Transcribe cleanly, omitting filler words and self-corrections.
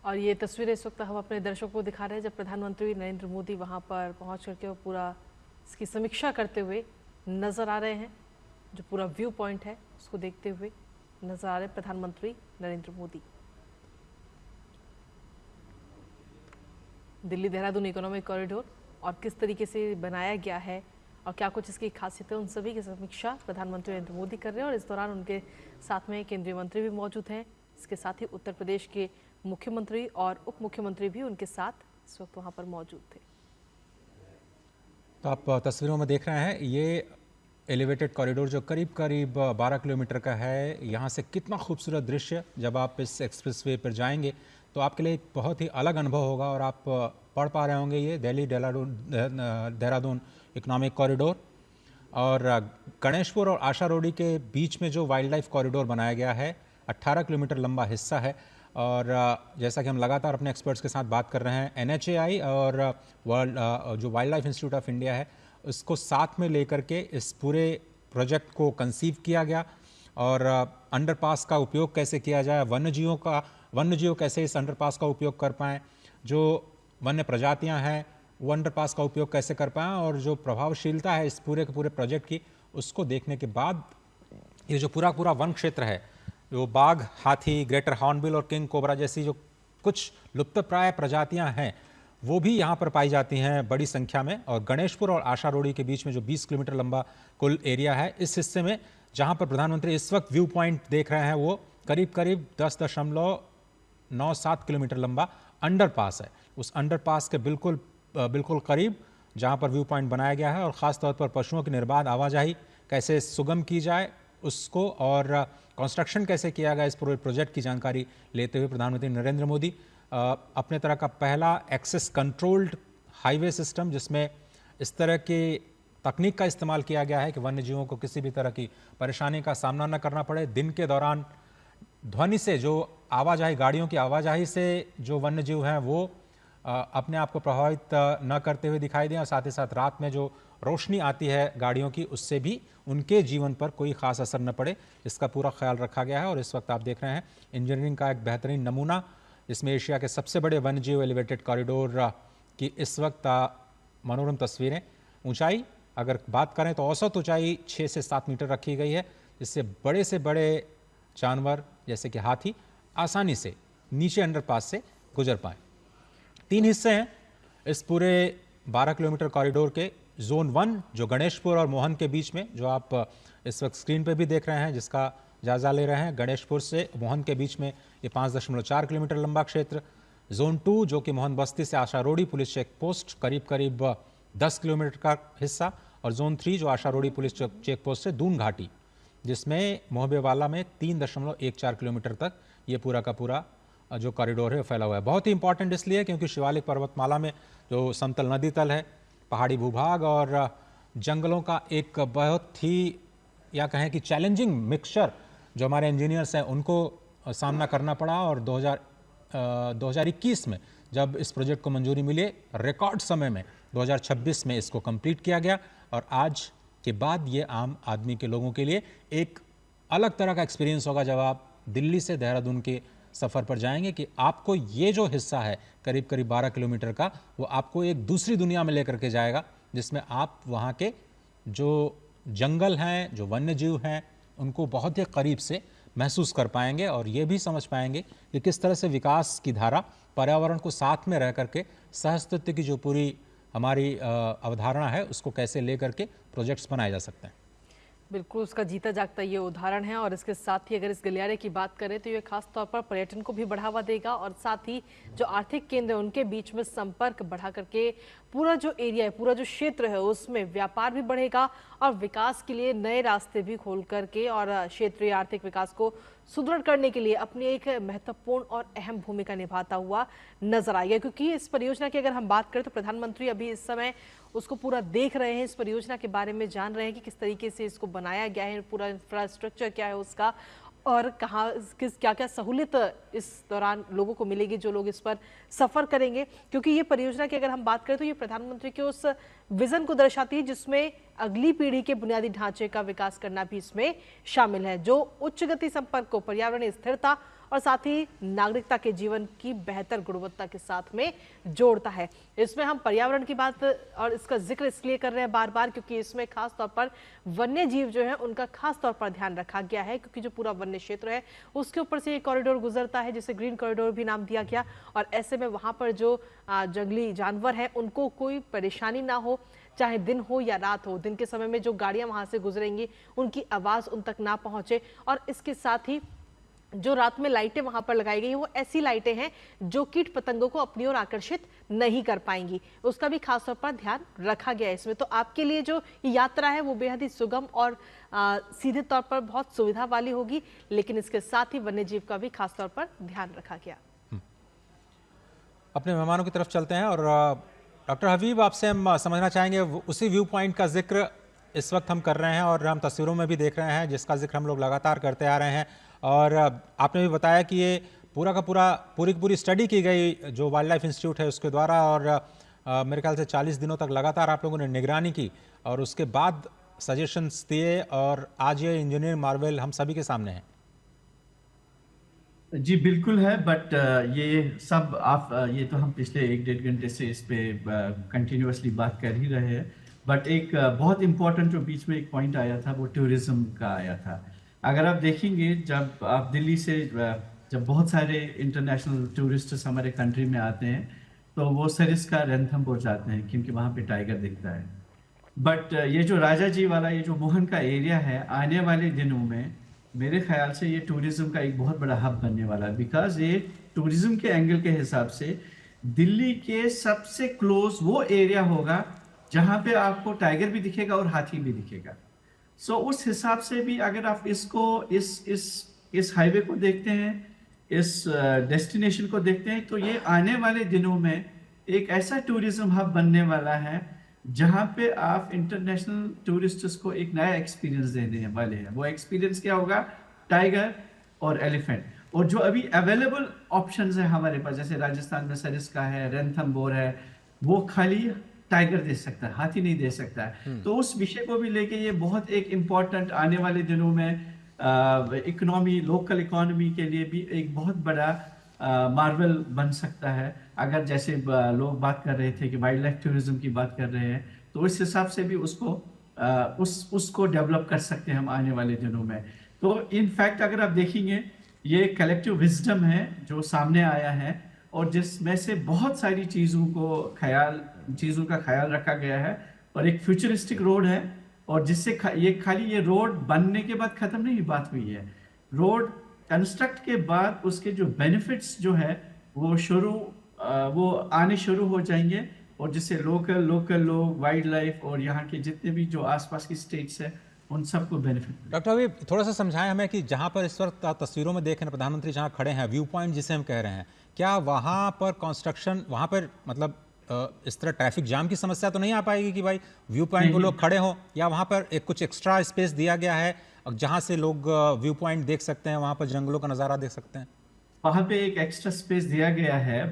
और ये तस्वीरें इस वक्त हम अपने दर्शकों को दिखा रहे हैं जब प्रधानमंत्री नरेंद्र मोदी वहां पर पहुंच करके वो पूरा इसकी समीक्षा करते हुए नजर आ रहे हैं। जो पूरा व्यू पॉइंट है उसको देखते हुए नजर आ रहे हैं प्रधानमंत्री नरेंद्र मोदी। दिल्ली देहरादून इकोनॉमिक कॉरिडोर और किस तरीके से बनाया गया है और क्या कुछ इसकी खासियत है, उन सभी की समीक्षा प्रधानमंत्री नरेंद्र मोदी कर रहे हैं। और इस दौरान उनके साथ में केंद्रीय मंत्री भी मौजूद हैं। इसके साथ ही उत्तर प्रदेश के मुख्यमंत्री और उप मुख्यमंत्री भी उनके साथ इस वक्त वहां पर मौजूद थे। तो आप तस्वीरों में देख रहे हैं ये एलिवेटेड कॉरिडोर जो करीब करीब 12 किलोमीटर का है। यहाँ से कितना खूबसूरत दृश्य, जब आप इस एक्सप्रेसवे पर जाएंगे तो आपके लिए एक बहुत ही अलग अनुभव होगा। और आप पढ़ पा रहे होंगे ये दिल्ली देहरादून इकोनॉमिक कॉरिडोर और गणेशपुर और आशा रोडी के बीच में जो वाइल्ड लाइफ कॉरिडोर बनाया गया है, 18 किलोमीटर लंबा हिस्सा है। और जैसा कि हम लगातार अपने एक्सपर्ट्स के साथ बात कर रहे हैं, NHAI और वर्ल्ड जो wild life institute of India है उसको साथ में लेकर के इस पूरे प्रोजेक्ट को कंसीव किया गया। और अंडरपास का उपयोग कैसे किया जाए, वन्यजीव कैसे इस अंडरपास का उपयोग कर पाएँ, जो वन्य प्रजातियां हैं वो अंडरपास का उपयोग कैसे कर पाएँ, और जो प्रभावशीलता है इस पूरे के पूरे प्रोजेक्ट की, उसको देखने के बाद ये जो पूरा वन क्षेत्र है, जो बाघ, हाथी, ग्रेटर हॉर्नबिल और किंग कोबरा जैसी जो कुछ लुप्तप्राय प्रजातियां हैं वो भी यहाँ पर पाई जाती हैं बड़ी संख्या में। और गणेशपुर और आशा रोडी के बीच में जो 20 किलोमीटर लंबा कुल एरिया है, इस हिस्से में जहाँ पर प्रधानमंत्री इस वक्त व्यू पॉइंट देख रहे हैं वो करीब करीब 10.97 किलोमीटर लंबा अंडरपास है। उस अंडरपास के बिल्कुल करीब जहाँ पर व्यू पॉइंट बनाया गया है, और ख़ास तौर पर पशुओं की निर्बाध आवाजाही कैसे सुगम की जाए उसको, और कंस्ट्रक्शन कैसे किया गया इस पूरे प्रोजेक्ट की जानकारी लेते हुए प्रधानमंत्री नरेंद्र मोदी अपने तरह का पहला एक्सेस कंट्रोल्ड हाईवे सिस्टम, जिसमें इस तरह की तकनीक का इस्तेमाल किया गया है कि वन्यजीवों को किसी भी तरह की परेशानी का सामना न करना पड़े। दिन के दौरान ध्वनि से, जो आवाजाही, गाड़ियों की आवाजाही से जो वन्यजीव हैं वो अपने आप को प्रभावित न करते हुए दिखाई दें, और साथ ही साथ रात में जो रोशनी आती है गाड़ियों की उससे भी उनके जीवन पर कोई खास असर न पड़े, इसका पूरा ख्याल रखा गया है। और इस वक्त आप देख रहे हैं इंजीनियरिंग का एक बेहतरीन नमूना, जिसमें एशिया के सबसे बड़े वन्यजीव एलिवेटेड कॉरिडोर की इस वक्त मनोरम तस्वीरें। ऊंचाई अगर बात करें तो औसत ऊंचाई 6 से 7 मीटर रखी गई है, जिससे बड़े से बड़े जानवर जैसे कि हाथी आसानी से नीचे अंडरपास से गुजर पाएँ। 3 हिस्से हैं इस पूरे 12 किलोमीटर कॉरिडोर के। जोन 1 जो गणेशपुर और मोहन के बीच में, जो आप इस वक्त स्क्रीन पे भी देख रहे हैं, जिसका जायजा ले रहे हैं, गणेशपुर से मोहन के बीच में ये 5.4 किलोमीटर लंबा क्षेत्र। जोन 2 जो कि मोहन बस्ती से आशा रोडी पुलिस चेक पोस्ट करीब 10 किलोमीटर का हिस्सा, और जोन 3 जो आशा रोडी पुलिस चेक पोस्ट से दून घाटी, जिसमें मोहबेवाला में 3.14 किलोमीटर तक ये पूरा का पूरा जो कॉरिडोर है फैला हुआ है। बहुत ही इंपॉर्टेंट इसलिए क्योंकि शिवालिक पर्वतमाला में जो समतल नदी तल है, पहाड़ी भूभाग और जंगलों का एक बहुत ही, या कहें कि चैलेंजिंग मिक्सचर जो हमारे इंजीनियर्स हैं उनको सामना करना पड़ा। और 2021 में जब इस प्रोजेक्ट को मंजूरी मिली, रिकॉर्ड समय में 2026 में इसको कंप्लीट किया गया, और आज के बाद ये आम आदमी के लोगों के लिए एक अलग तरह का एक्सपीरियंस होगा जब आप दिल्ली से देहरादून के सफ़र पर जाएंगे, कि आपको ये जो हिस्सा है करीब 12 किलोमीटर का, वो आपको एक दूसरी दुनिया में लेकर के जाएगा, जिसमें आप वहाँ के जो जंगल हैं, जो वन्यजीव हैं, उनको बहुत ही करीब से महसूस कर पाएंगे, और ये भी समझ पाएंगे कि किस तरह से विकास की धारा, पर्यावरण को साथ में रह करके सहअस्तित्व की जो पूरी हमारी अवधारणा है उसको कैसे ले करके प्रोजेक्ट्स बनाए जा सकते हैं। बिल्कुल उसका जीता जागता ये उदाहरण है। और इसके साथ ही अगर इस गलियारे की बात करें तो ये खास तौर पर पर्यटन को भी बढ़ावा देगा, और साथ ही जो आर्थिक केंद्र है उनके बीच में संपर्क बढ़ा करके पूरा जो एरिया है, पूरा जो क्षेत्र है उसमें व्यापार भी बढ़ेगा और विकास के लिए नए रास्ते भी खोल करके और क्षेत्रीय आर्थिक विकास को सुदृढ़ करने के लिए अपनी एक महत्वपूर्ण और अहम भूमिका निभाता हुआ नजर आएगा। क्योंकि इस परियोजना की अगर हम बात करें तो प्रधानमंत्री अभी इस समय उसको पूरा देख रहे हैं, इस परियोजना के बारे में जान रहे हैं कि किस तरीके से इसको बनाया गया है, पूरा इंफ्रास्ट्रक्चर क्या है उसका, और कहाँ किस क्या क्या सहूलियत इस दौरान लोगों को मिलेगी जो लोग इस पर सफ़र करेंगे। क्योंकि ये परियोजना की अगर हम बात करें तो ये प्रधानमंत्री के उस विजन को दर्शाती है जिसमें अगली पीढ़ी के बुनियादी ढांचे का विकास करना भी इसमें शामिल है, जो उच्च गति संपर्क को, पर्यावरणीय स्थिरता और साथ ही नागरिकता के जीवन की बेहतर गुणवत्ता के साथ में जोड़ता है। इसमें हम पर्यावरण की बात और इसका जिक्र इसलिए कर रहे हैं बार बार क्योंकि इसमें खास तौर पर वन्य जीव जो है उनका खास तौर पर ध्यान रखा गया है, क्योंकि जो पूरा वन्य क्षेत्र है उसके ऊपर से ये कॉरिडोर गुजरता है जिसे ग्रीन कॉरिडोर भी नाम दिया गया। और ऐसे में वहां पर जो जंगली जानवर है उनको कोई परेशानी ना हो, चाहे दिन हो या रात हो। दिन के समय में जो गाड़ियां वहां से गुजरेंगी उनकी आवाज उन तक ना पहुंचे। और इसके साथ ही जो रात में लाइटें वहां पर लगाई गई वो ऐसी लाइटें हैं जो कीट पतंगों को अपनी ओर आकर्षित नहीं कर पाएंगी, उसका भी खास तौर पर ध्यान रखा गया है इसमें। तो आपके लिए जो यात्रा है वो बेहद ही सुगम और सीधे तौर पर बहुत सुविधा वाली होगी, लेकिन इसके साथ ही वन्य जीव का भी खास तौर पर ध्यान रखा गया। अपने मेहमानों की तरफ चलते हैं और डॉक्टर हबीब, आपसे हम समझना चाहेंगे उसी व्यू पॉइंट का जिक्र इस वक्त हम कर रहे हैं और हम तस्वीरों में भी देख रहे हैं जिसका जिक्र हम लोग लगातार करते आ रहे हैं। और आपने भी बताया कि ये पूरा का पूरा पूरी की पूरी स्टडी की गई जो वाइल्ड लाइफ इंस्टीट्यूट है उसके द्वारा, और मेरे ख्याल से 40 दिनों तक लगातार आप लोगों ने निगरानी की और उसके बाद सजेशंस दिए और आज ये इंजीनियरिंग मार्वल हम सभी के सामने है। जी बिल्कुल है, बट ये सब आप ये तो हम पिछले 1-1.5 घंटे से इस पे कंटिन्यूअसली बात कर ही रहे हैं। बट एक बहुत इम्पोर्टेंट जो बीच में एक पॉइंट आया था वो टूरिज्म का आया था। अगर आप देखेंगे जब आप दिल्ली से जब बहुत सारे इंटरनेशनल टूरिस्ट्स हमारे कंट्री में आते हैं तो वो सरिस्का रणथंभौर जाते हैं क्योंकि वहाँ पे टाइगर दिखता है। बट ये जो राजा जी वाला ये जो मोहन का एरिया है, आने वाले दिनों में मेरे ख्याल से ये टूरिज्म का एक बहुत बड़ा हब बनने वाला है। बिकॉज ये टूरिज्म के एंगल के हिसाब से दिल्ली के सबसे क्लोज वो एरिया होगा जहाँ पे आपको टाइगर भी दिखेगा और हाथी भी दिखेगा। सो उस हिसाब से भी अगर आप इसको इस हाईवे को देखते हैं, इस डेस्टिनेशन को देखते हैं, तो ये आने वाले दिनों में एक ऐसा टूरिज्म हब बनने वाला है जहाँ पे आप इंटरनेशनल टूरिस्ट्स को एक नया एक्सपीरियंस देने वाले हैं। वो एक्सपीरियंस क्या होगा? टाइगर और एलिफेंट। और जो अभी अवेलेबल ऑप्शंस है हमारे पास, जैसे राजस्थान में सरिस्का है, रणथंभौर है, वो खाली टाइगर दे सकता है, हाथी नहीं दे सकता है। तो उस विषय को भी लेके ये बहुत एक इम्पॉर्टेंट आने वाले दिनों में इकोनॉमी, लोकल इकोनॉमी के लिए भी एक बहुत बड़ा मार्वल बन सकता है। अगर जैसे लोग बात कर रहे थे कि वाइल्ड लाइफ टूरिज्म की बात कर रहे हैं, तो इस हिसाब से भी उसको डेवलप कर सकते हैं हम आने वाले दिनों में। तो इनफैक्ट अगर आप देखेंगे ये कलेक्टिव विजडम है जो सामने आया है और जिसमें से बहुत सारी चीज़ों का ख्याल रखा गया है और एक फ्यूचरिस्टिक रोड है, और जिससे ये रोड बनने के बाद खत्म नहीं बात हुई है। रोड कंस्ट्रक्ट के बाद उसके जो बेनिफिट्स जो है वो आने शुरू हो जाएंगे, और जिससे लोकल लोग, वाइल्ड लाइफ और यहाँ के जितने भी जो आसपास की स्टेट्स है उन सबको बेनिफिट। डॉक्टर अभी थोड़ा सा समझाएं हमें कि जहाँ पर इस वक्त आप तस्वीरों में देख रहे हैं प्रधानमंत्री जहाँ खड़े हैं, व्यू पॉइंट जिसे हम कह रहे हैं, क्या वहाँ पर कंस्ट्रक्शन, वहाँ पर मतलब इस तरह ट्रैफिक जाम की समस्या तो नहीं आ पाएगी कि भाई व्यू पॉइंट पर लोग खड़े हों, या वहाँ पर कुछ एक्स्ट्रा स्पेस दिया गया है जहाँ से लोग व्यू पॉइंट देख सकते हैं, वहाँ पर जंगलों का नज़ारा देख सकते हैं? वहाँ पे एक एक्स्ट्रा स्पेस दिया गया है।